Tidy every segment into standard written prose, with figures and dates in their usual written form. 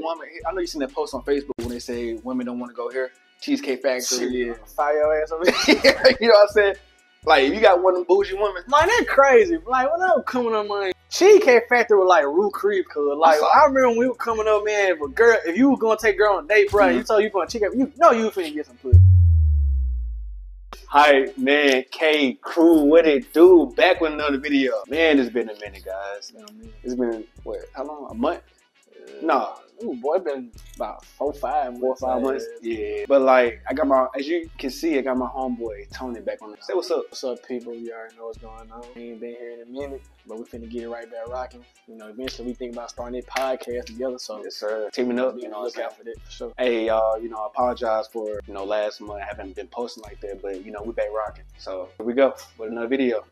woman. I know you seen that post on Facebook when they say women don't want to go here. Cheesecake Factory. Yeah. Fire your ass over there. You know what I'm saying? Like, if you got one of them bougie women. Man, that crazy. Like, when I was coming up, man, Cheesecake Factory was like Rue Creek, cuz. Like, I remember when we were coming up, man, but girl, if you were going to take a girl on a date, bro, you told you going to Cheesecake, you know you finna get some pussy. HypeMan K, Krew, what it do? Back with another video. Man, it's been a minute, guys. It's been, what, how long? A month? No. Ooh, boy, it been about 4 or 5 months. Yeah. But like, I got my, as you can see, I got my homeboy Tony back on. Say what's up. What's up, people? You already know what's going on. We ain't been here in a minute, but we finna get it right back rocking. You know, eventually we think about starting a podcast together. So yes, sir. Teaming up, you know, look out for that for sure. Hey, y'all, you know, I apologize for, you know, last month I haven't been posting like that, but you know, we back rocking. So here we go with another video.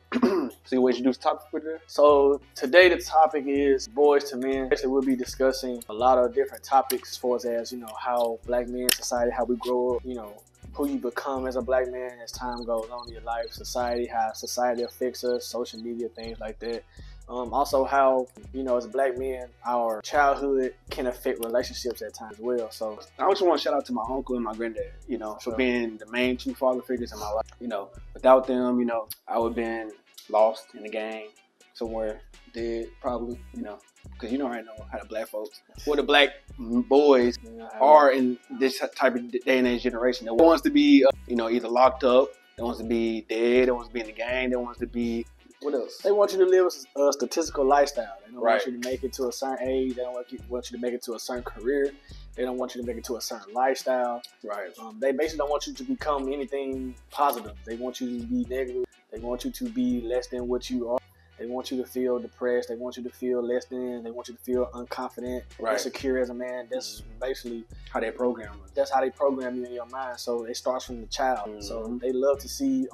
See what you do topic for today. So today the topic is Boyz II Men. Actually, we'll be discussing a lot of different topics as far as you know, how black men, society, how we grow up, you know, who you become as a black man as time goes on in your life, society, how society affects us, social media, things like that. Also how, you know, as black men, our childhood can affect relationships at times as well. So I just want to shout out to my uncle and my granddad, you know, for being the main two father figures in my life. You know, without them, you know, I would have been lost in the game somewhere, dead probably, you know, because you know I know how the black folks, or the black boys are in this type of day and age generation. They wants to be, you know, either locked up, they wants to be dead, they wants to be in the gang, they wants to be, what else? They want you to live a statistical lifestyle. They don't right. want you to make it to a certain age. They don't want you to make it to a certain career. They don't want you to make it to a certain lifestyle. Right. They basically don't want you to become anything positive. They want you to be negative. They want you to be less than what you are. They want you to feel depressed. They want you to feel less than. They want you to feel unconfident, insecure as a man. That's basically how they program you. That's how they program you in your mind. So it starts from the child. So they love to see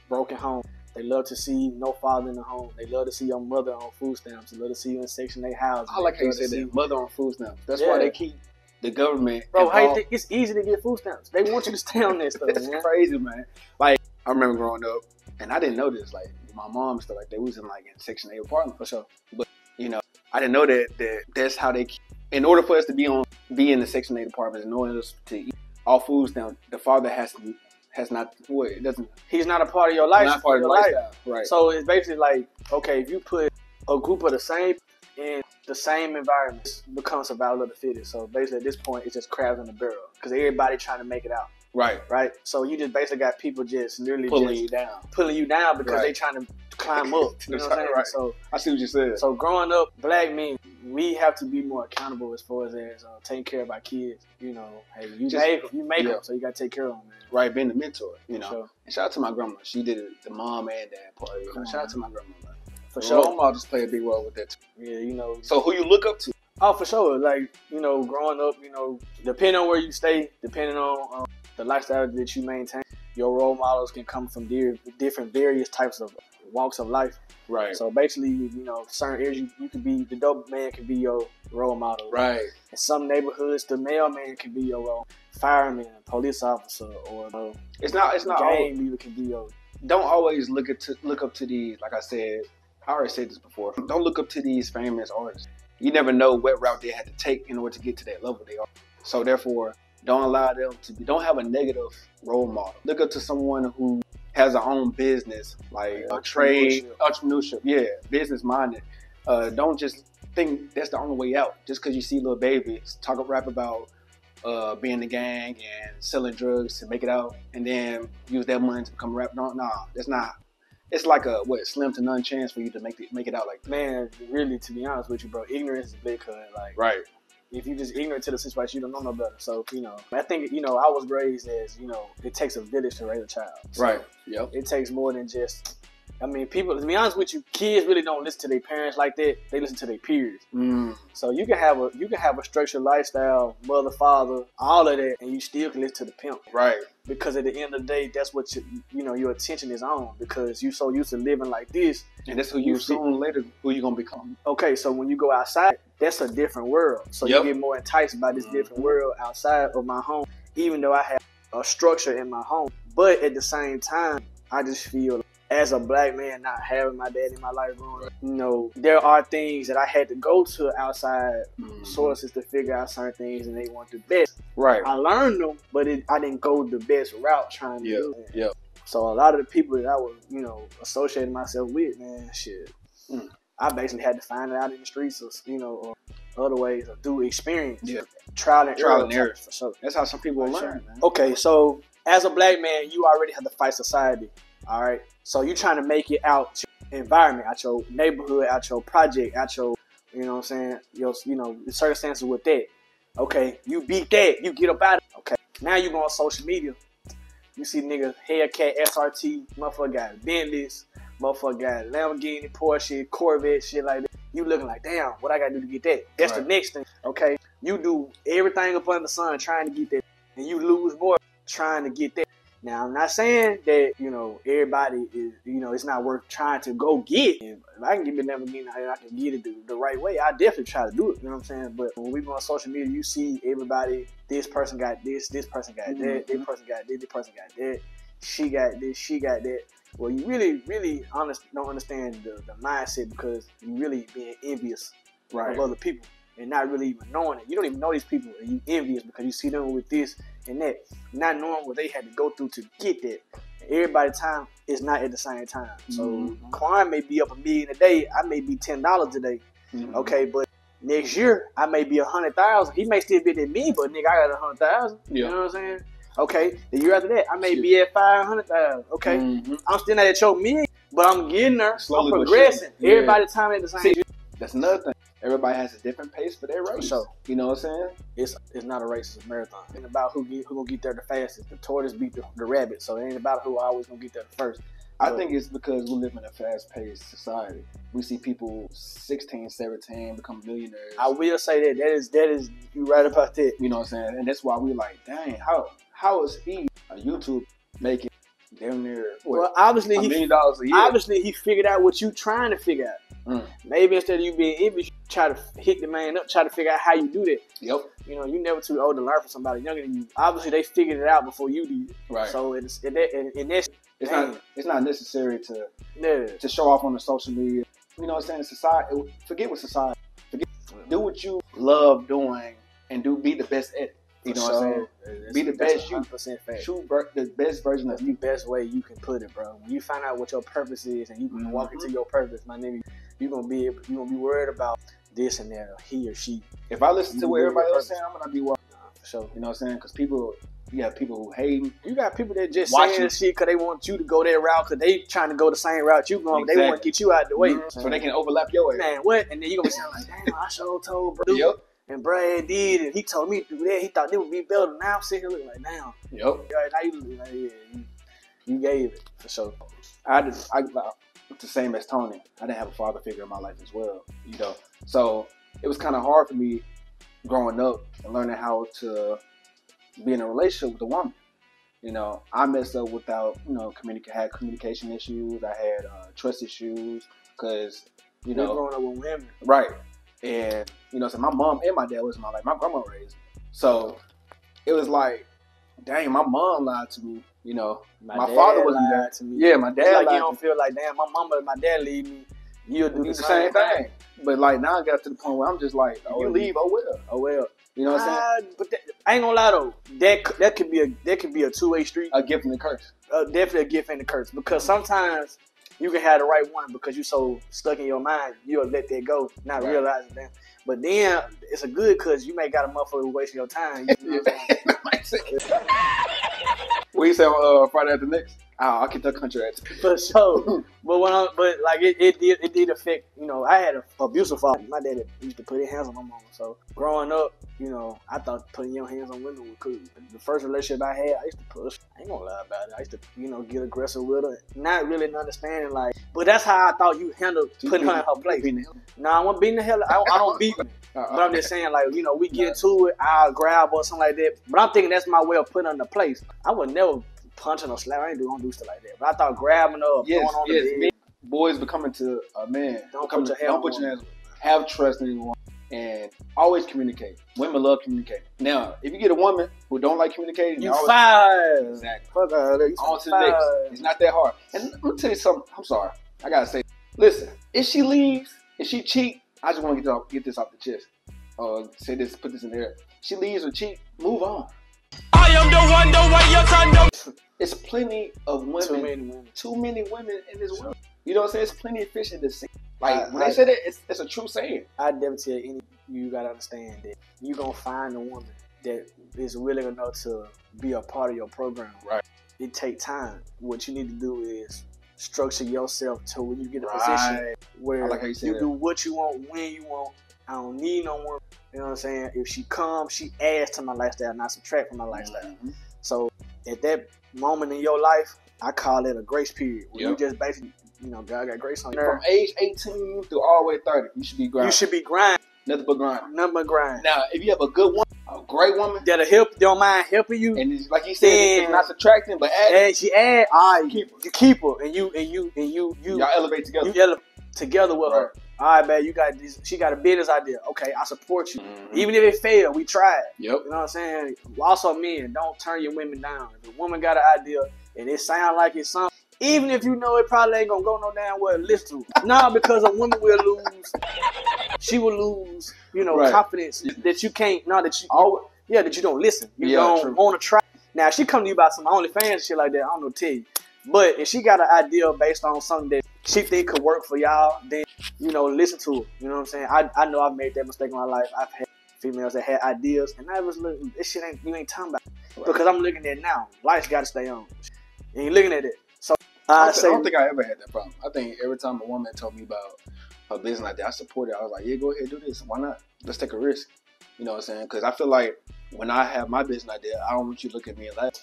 broken homes. They love to see no father in the home. They love to see your mother on food stamps. They love to see you in Section 8 housing. I like how you said that, mother on food stamps. That's why they keep the government involved. How you think it's easy to get food stamps? They want you to stay on this stuff, That's crazy, man. Like, I remember growing up, and I didn't know this, like, my mom and stuff like that, we was in, like, in Section 8 apartment for sure. But, you know, I didn't know that's how they, in order for us to be in the Section 8 apartments, in order to eat all food stamps, the father has not, what, it doesn't. He's not a part of your life. Not part of your lifestyle. Right. So it's basically like, okay, if you put a group of the same in the same environment, it becomes survival of the fittest. So basically at this point, it's just crabs in the barrel because everybody trying to make it out. Right. Right. So you just basically got people just literally pulling you down because they trying to climb up. You know what I'm saying? Right. So I see what you said. So growing up, black men, we have to be more accountable as far as taking care of our kids. You know, hey, you make them, so you got to take care of them, man. Right, being the mentor, you know. Sure. And shout out to my grandma. She did it, the mom and dad part. You know? Shout out to my grandma, man. For sure. Role models play a big role with that too. Yeah, you know. So who you look up to? Oh, for sure. Like, you know, growing up, you know, depending on where you stay, depending on the lifestyle that you maintain, your role models can come from different various types of walks of life. Right. So basically, you know, certain areas you can be, the dope man can be your role model. Right. In some neighborhoods, the mailman can be your role. Fireman, police officer, or it's not gang leader can be your. Don't always look up to these. Like I said, I already said this before. Don't look up to these famous artists. You never know what route they had to take in order to get to that level they are. So therefore, don't allow them to be. Don't have a negative role model. Look up to someone who has their own business, like a trade, entrepreneurship. Yeah, business minded. Don't just think that's the only way out. Just because you see little babies rap about being in the gang and selling drugs to make it out, and then use that money to become a rapper. No, that's not. It's like a slim to none chance for you to make it out like that. Man, really, to be honest with you, bro, ignorance is big. Like, right. If you just ignorant to the situation, you don't know no better. So, you know, I think, you know, I was raised as, you know, it takes a village to raise a child. So right. Yep. It takes more than just. I mean, people, to be honest with you, kids really don't listen to their parents like that. They listen to their peers. So you can have a structured lifestyle, mother, father, all of that, and you still can listen to the pimp. Right. Because at the end of the day, that's what you know, your attention is on, because you so used to living like this. And that's who you soon later who you gonna become. Okay, so when you go outside, that's a different world. So you get more enticed by this different world outside of my home, even though I have a structure in my home. But at the same time, I just feel as a black man, not having my dad in my life growing up, you know, there are things that I had to go to outside sources to figure out certain things, and they want the best. Right. I learned them, but I didn't go the best route trying to do it. Yeah. So a lot of the people that I was, you know, associating myself with, man, shit, I basically had to find it out in the streets, or, you know, or other ways, or through experience. Yeah. Trial and error. For sure. That's how some people learn, man. Okay, so as a black man, you already have to fight society. All right. So you trying to make it out your environment, out your neighborhood, out your project, out your, you know what I'm saying, your, you know, the circumstances with that. Okay, you beat that, you get up out of it. Okay, now you go on social media. You see niggas, Hellcat, SRT, motherfucker got Bentleys, motherfucker got Lamborghini, Porsche, Corvette, shit like that. You looking like, damn, what I gotta do to get that? That's the next thing. Okay, you do everything up under the sun trying to get that, and you lose more trying to get that. Now, I'm not saying that, you know, everybody is, you know, it's not worth trying to go get. If I can get me a Lamborghini and I can get it the right way, I definitely try to do it, you know what I'm saying? But when we go on social media, you see everybody, this person got this person got that, this person got this person got that, she got this, she got that. Well, you really, really don't understand the mindset, because you really being envious of other people and not really even knowing it. You don't even know these people, and you envious because you see them with this and that, not knowing what they had to go through to get that. And everybody's time is not at the same time. So Quan may be up $1 million a day, I may be $10 a day. Okay, but next year I may be 100,000. He may still be at me, but nigga, I got 100,000. You know what I'm saying? Okay, the year after that I may be at 500,000. Okay, I'm still not at your million, but I'm getting there. Slowly, I'm progressing. Everybody's time at the same time. That's another thing. Everybody has a different pace for their race. So, you know what I'm saying? It's not a race, it's a marathon. It ain't about who gonna get there the fastest. The tortoise beat the rabbit, so it ain't about who always gonna get there the first. I think it's because we live in a fast-paced society. We see people 16, 17 become millionaires. I will say that is you right about that. You know what I'm saying? And that's why we like, dang, how is he on YouTube making damn near obviously $1 million a year? Obviously he figured out what you trying to figure out. Maybe instead of you being envious, you try to hit the man up, try to figure out how you do that. Yep. You know, you never too old to learn from somebody younger than you. Obviously, they figured it out before you did. Right. So it's not necessary to show off on the social media. You know what I'm saying? Society. Forget what society. Do what you love doing and be the best at it. You know what I'm saying? Be the best you. 100% fact. Shoot the best version of you. The best way you can put it, bro. When you find out what your purpose is and you can walk into your purpose, my nigga, you're gonna be worried about this and that, or he or she. If I listen to what everybody else saying, I'm gonna be worried. For sure. You know what I'm saying? Because you got people who hate. You got people that just saying shit because they want you to go their route, because they trying to go the same route you going. Exactly. They want to get you out the way. So they can overlap your way. Man, what? And then you gonna be saying like, damn, I sure told bro. Yep. And Brad did, and he told me to do that. He thought they would be better. Now I'm sitting here looking like, damn. Yep. Now you look like, yeah, you gave it for sure. I the same as Tony. I didn't have a father figure in my life as well, you know. So it was kind of hard for me growing up and learning how to be in a relationship with a woman. You know, I messed up without, you know, had communication issues. I had trust issues because, you know, growing up with women, right? And you know, so my mom and my dad was my grandma raised me. So it was like, dang, my mom lied to me. You know, my father wasn't there to me. Yeah, my dad. It's like lied you don't feel like, damn, my mama and my dad leave me. You'll do the same thing. But like now I got to the point where I'm just like, if you leave, oh well. You know what I'm saying? But I ain't gonna lie though, that could be a two-way street. A gift and a curse. Definitely a gift and a curse, because sometimes you can have the right one because you so stuck in your mind, you'll let that go, not realizing that. But then it's a good, because you may got a motherfucker wasting your time. You know what I'm saying? What you say on Friday after next? I'll keep that country at you. For sure. But like it did affect, you know, I had an abusive father. My dad used to put his hands on my mama. So growing up, you know, I thought putting your hands on women was cool. The first relationship I had, I used to push. I ain't gonna lie about it. I used to, you know, get aggressive with her. Not really understanding, like, but that's how I thought you handled putting her in her place. Nah, I wasn't beating the hell out. I don't beat her. But I'm just saying, like, you know, we get into it, I'll grab or something like that. But I'm thinking that's my way of putting her in the place. I would never punching or slap. I don't do stuff like that. But I thought grabbing her, throwing on the bed. Boys becoming to a man. Don't put your hands. Have trust in anyone. And always communicate. Women love communicating. Now, if you get a woman who don't like communicating, you fired. Exactly. Fuck her. On to the next. It's not that hard. And let me tell you something. I'm sorry. I gotta say, listen. If she leaves, if she cheat, I just want to get this off the chest. Say this, put this in there. She leaves or cheat, move on. I am the way your son knows. It's plenty of women. Too many women in this world. You know what I'm saying? It's plenty of fish in the sea. Like, when they say that, it's a true saying. I never tell you gotta understand that you gonna find a woman that is willing enough to be a part of your program. Right. It take time. What you need to do is structure yourself to when you get a position where you do what you want, when you want. I don't need no one. You know what I'm saying? If she comes, she adds to my lifestyle, not subtract from my lifestyle. Mm-hmm. So at that moment in your life, I call it a grace period. Where you just basically, God got grace on you. From age 18 through all the way 30, you should be grinding. You should be grinding. Nothing but grind. Nothing but grind. Now, if you have a good woman, a great woman that'll help, don't mind helping you, and it's, like you said, it's not subtracting, but adding. And she add, all right, you keep her, and you y'all elevate together. You elevate together with her. All right, man, you got this. She got a business idea. Okay, I support you. Mm-hmm. Even if it failed, we tried. Yep. You know what I'm saying? Also, men, don't turn your women down. If a woman got an idea and it sounds like it's something, even if you know it probably ain't gonna go no damn well, listen to it. Nah, because a woman will lose. She will lose, confidence that you can't. Not that you. That you don't listen. You don't want to try. Now, if she come to you about some OnlyFans shit like that, I don't know what to tell you. But if she got an idea based on something that she think could work for y'all, then listen to her. You know what I'm saying? I know I've made that mistake in my life. I've had females that had ideas, and I was looking. This shit you ain't talking about because I'm looking at it now. Life's got to stay on, and you're looking at it. So I don't think I ever had that problem. I think every time a woman told me about her business like that, I support it. I was like, yeah, go ahead, do this. Why not? Let's take a risk. You know what I'm saying? Because I feel like when I have my business like that, I don't want you to look at me and laugh.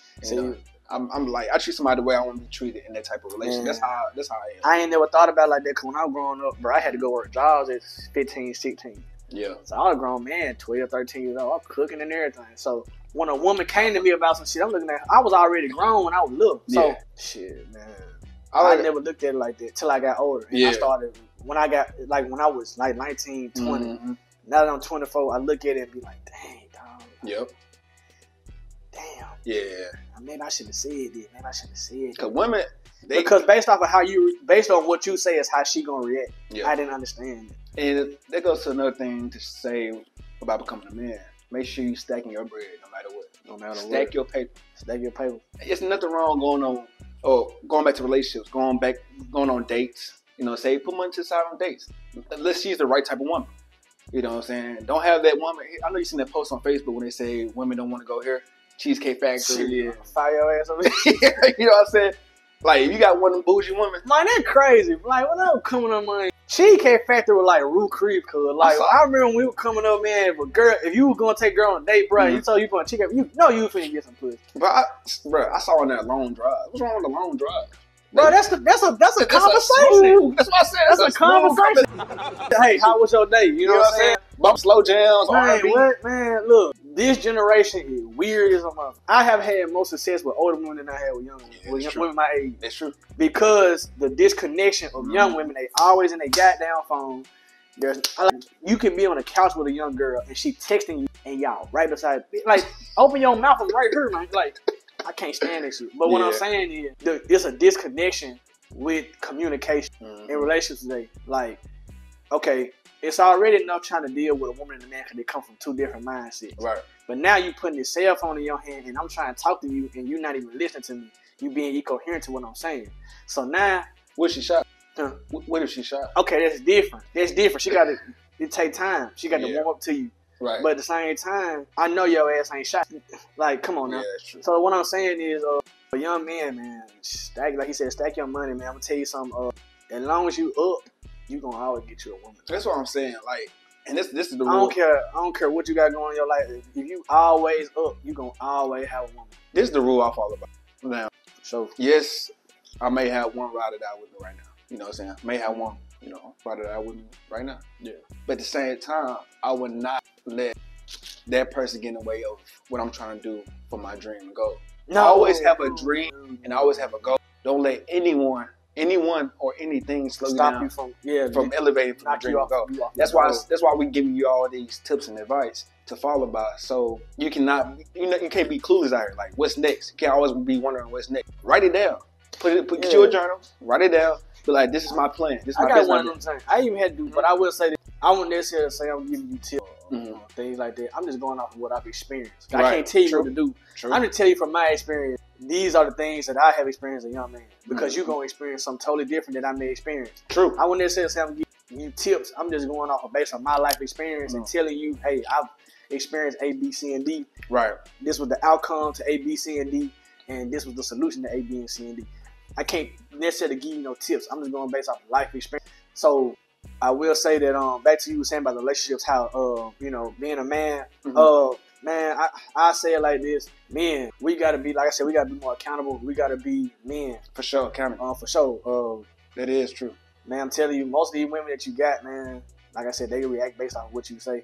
I'm like, I treat somebody the way I want to be treated in that type of relationship. That's how I am. I ain't never thought about it like that because when I was growing up, bro, I had to go work jobs at 15, 16. Yeah. So I was a grown man, 12, 13 years old. I'm cooking and everything. So when a woman came to me about some shit, I'm looking at her. I was already grown when I was little. So, shit, man. I never looked at it like that till I got older. And I started, when I was like 19, 20. Mm-hmm. Now that I'm 24, I look at it and be like, dang, dog. Yep. Damn. Yeah. Maybe I should have said it. Maybe I should have said it. Because women, because based on what you say is how she gonna react. Yeah. I didn't understand it. And that goes to another thing to say about becoming a man. Make sure you stacking your bread no matter what. No matter what. Stack your paper. Stack your paper. It's nothing wrong going back to relationships, going on dates. Say put money to the side on dates. Unless she's the right type of woman. You know what I'm saying? Don't have that woman. I know you seen that post on Facebook when they say women don't want to go here. Cheesecake Factory. Yeah. Fire your ass over here. You know what I'm saying? Like, if you got one of them bougie women. Man, that crazy. Like, when I was coming up, man, Cheesecake Factory was like Rue Creep, cuz. Like, I remember when we were coming up, man, if you were going to take a girl on a date, bro, you told you going to Cheesecake, you know you finna get some pussy. Bro, I saw on that long drive. What's wrong with the long drive? Bro, that's a conversation. That's what I said. That's a conversation. Hey, how was your day? You know what I'm saying? Bump slow jams, R&B. Man, look, this generation is weird as a mother. I have had more success with older women than I had with young women, with women my age. That's true. Because the disconnection of young women, they always in their goddamn phone. You can be on a couch with a young girl and she texting you and y'all right beside. Like, open your mouth, I'm right here, man. Like, I can't stand that shit. But what I'm saying is, there's a disconnection with communication in relationships today. Like, okay, it's already enough trying to deal with a woman and a man because they come from two different mindsets. Right. But now you putting your cell phone in your hand and I'm trying to talk to you and you're not even listening to me. You being incoherent to what I'm saying. So now, what she shot? What if she shot? Okay, that's different. She got to. It take time. She got to warm up to you. Right. But at the same time, I know your ass ain't shot. Like, come on now. Yeah, that's true. So what I'm saying is, a young man, like he said, stack your money, man. I'm gonna tell you something. As long as you up, you gonna always get you a woman. That's what I'm saying. Like, and this is the rule. I don't care what you got going in your life. If you always up, you gonna always have a woman. This is the rule I follow by. Now, so yes, I may have one ride it out with me right now. You know what I'm saying? I may have one, ride it out with me right now. Yeah. But at the same time, I would not let that person get in the way of what I'm trying to do for my dream and goal. No. I always have a dream and I always have a goal. Don't let anyone anyone or anything slow you Stop down you from elevating from the knock dream you to off. go. You off That's the why road. we're giving you all these tips and advice to follow by. So you cannot, you can't be clueless out here. Like, what's next? You can't always be wondering what's next. Write it down. Get you a journal. Write it down. Be like, this is my plan. This is my I got business one of them things. I even had to do, but I will say that I wouldn't necessarily say I'm giving you tips or things like that. I'm just going off of what I've experienced. I can't tell you what to do. True. I'm just tell you from my experience. These are the things that I have experienced as a young man, because you're gonna experience something totally different that I may experience. True. I wouldn't necessarily say I'm giving you tips. I'm just going off of based on my life experience and telling you, hey, I've experienced A, B, C, and D. Right. This was the outcome to A, B, C, and D, and this was the solution to A, B, and C, and D. I can't necessarily give you no tips. I'm just going based off of life experience. So I will say that back to you were saying about relationships, how being a man, man, I say it like this, men, we gotta be, like I said, we gotta be more accountable. We gotta be men. For sure, accountable. For sure. That is true. Man, I'm telling you, most of these women that you got, man, like I said, they react based on what you say,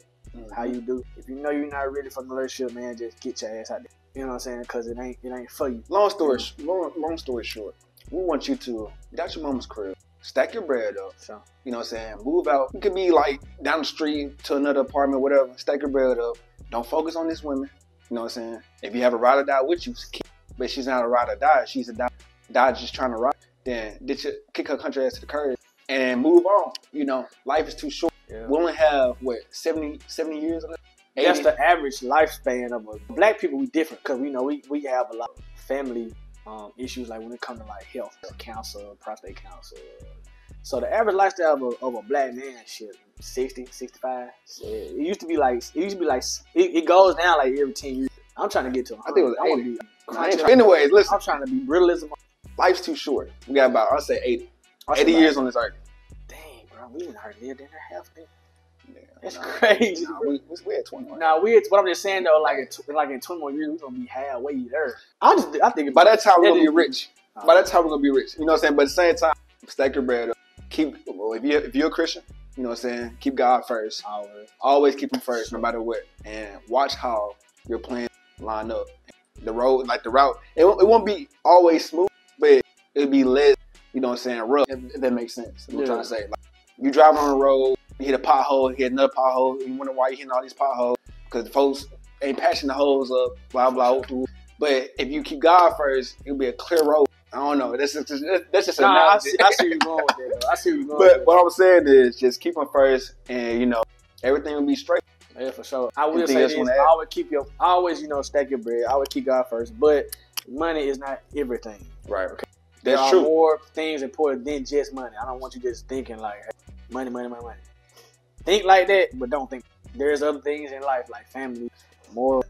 how you do. If you know you're not ready for the relationship, man, just get your ass out there. You know what I'm saying? Because it ain't for you. Long story short, we want you to get out your mama's crib, stack your bread up. So, you know what I'm saying? Move out. You could be like down the street to another apartment, whatever. Stack your bread up. Don't focus on this woman. You know what I'm saying? If you have a ride or die with you, but she's not a ride or die. She's a die just trying to ride. Then kick her country ass to the curb and move on. You know, life is too short. yeah. We only have, 70 years on it? That's the average lifespan of a black people. We different because we know we have a lot of family issues, like when it comes to like health, cancer, prostate cancer. So the average lifestyle of a black man, shit, 60, 65. It used to be like it goes down like every 10 years. I'm trying to get to 100. I think it was 80. Be, anyways, listen. I'm trying to be realism. Life's too short. We got about, I'll say 80. 80 years on this earth. Dang, bro, we didn't hardly live in there half day. Yeah, That's crazy. We at 21. Nah, what I'm just saying though, like in 20 more years, we're gonna be halfway there. I think by that time we're gonna be rich. By that time we're gonna be rich. You know what I'm saying? But at the same time, stack your bread up. If you're a Christian, you know what I'm saying, keep God first. Always keep him first, no matter what. And watch how your plans line up. The route, it won't be always smooth, but it'll be less, you know what I'm saying, rough, if that makes sense. That's what I'm trying to say. Like, you driving on the road, you hit a pothole, hit another pothole, you wonder why you're hitting all these potholes, because folks ain't patching the holes up, blah, blah, blah. But if you keep God first, it'll be a clear road. I don't know. That's just an analogy. I see you going with that, though. I see you going But what I'm saying is just keep him first, and, you know, everything will be straight. Yeah, for sure. I will say this. Always, stack your bread. I would keep God first. But money is not everything. Right. Okay. There are more things important than just money. I don't want you just thinking like, hey, money. Think like that, but don't think. There's other things in life like family, more,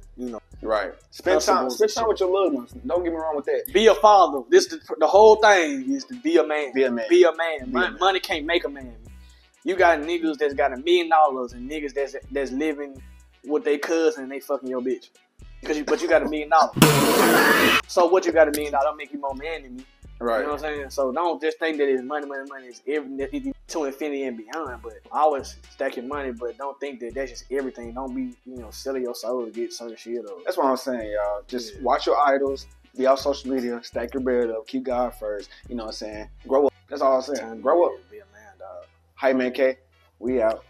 Right. Spend time with your loved ones. Don't get me wrong with that. Be a father. The whole thing is to be a man. Be a man. Be a man. Money can't make a man. You got niggas that's got $1 million and niggas that's living with their cousin and they fucking your bitch. But you got $1 million. So what you got $1 million don't make you more man than me. Right. You know what I'm saying? So don't just think that it's money is everything to infinity and beyond. But always stack your money, but don't think that that's just everything. Don't be, selling your soul to get certain shit. That's what I'm saying, y'all. Just watch your idols, be off social media, stack your bread up, keep God first. You know what I'm saying? Grow up. That's all I'm saying. Grow up. Be a man, dog. HypeMan K. We out.